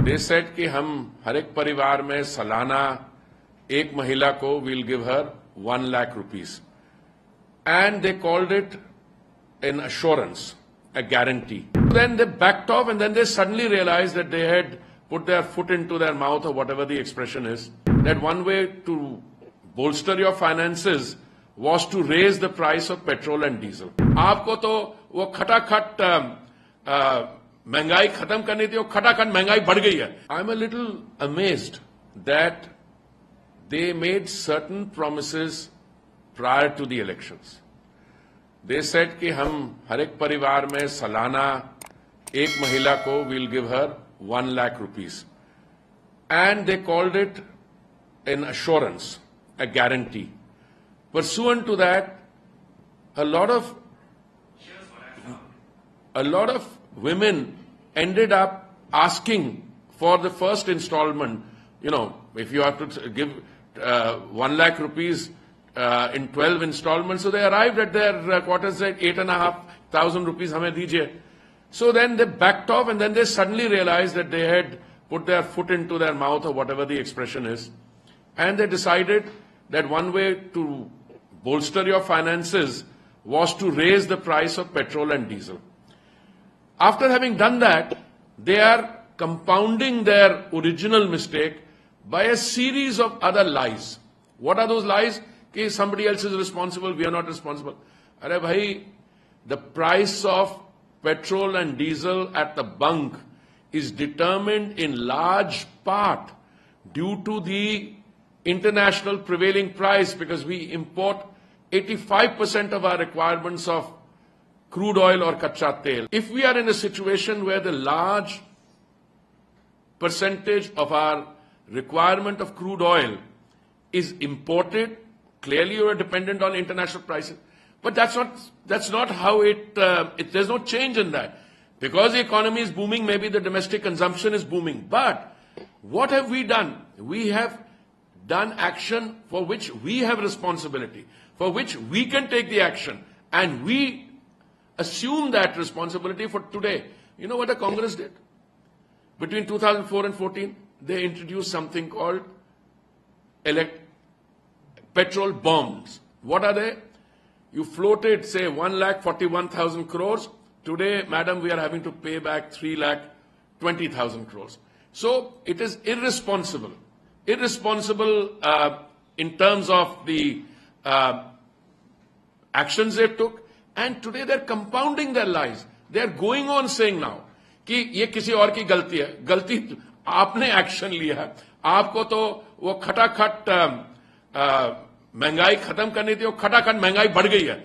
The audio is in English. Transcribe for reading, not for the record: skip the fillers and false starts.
They said कि हम हर एक परिवार में सालाना एक महिला को will give her 1 lakh rupees and they called it an assurance, a guarantee. Then they backed off and then they suddenly realized that they had put their foot into their mouth or whatever the expression is, that one way to bolster your finances was to raise the price of petrol and diesel. आपको तो वो खटाखट महंगाई खत्म करनी थी, वो खटाखट महंगाई बढ़ गई है. I'm a little amazed that they made certain promises prior to the elections. They said कि हम हर एक परिवार में सालाना एक महिला को will give her 1 lakh rupees and they called it an assurance, a guarantee. Pursuant to that, a lot of women ended up asking for the first installment. You know, if you have to give 1 lakh rupees in 12 installments, so they arrived at their quarters at 8,500 rupees हमें दीजिए. So then they backed off and then they suddenly realized that they had put their foot into their mouth or whatever the expression is, and they decided that one way to bolster your finances was to raise the price of petrol and diesel. After having done that, they are compounding their original mistake by a series of other lies. What are those lies? कि somebody else is responsible, we are not responsible. अरे भाई, the price of petrol and diesel at the bunk is determined in large part due to the international prevailing price, because we import 85% of our requirements of crude oil or kacha tel. If we are in a situation where the large percentage of our requirement of crude oil is imported, clearly you are dependent on international prices. But that's not how there's no change in that. Because the economy is booming, maybe the domestic consumption is booming. But what have we done? We have done action for which we have responsibility, for which we can take the action. And we assume that responsibility for today. You know what the Congress did? Between 2004 and 14, they introduced something called petrol bonds. What are they? You floated, say, 1,41,000 crores. Today, madam, we are having to pay back 3,20,000 crores. So it is irresponsible. Irresponsible in terms of the actions they took. And today they're compounding their lies. They're going on saying now कि ये किसी और की गलती है. गलती आपने action लिया है. आपको तो वो खटाखट महंगाई खत्म करनी थी, वो खटाखट महंगाई बढ़ गई है.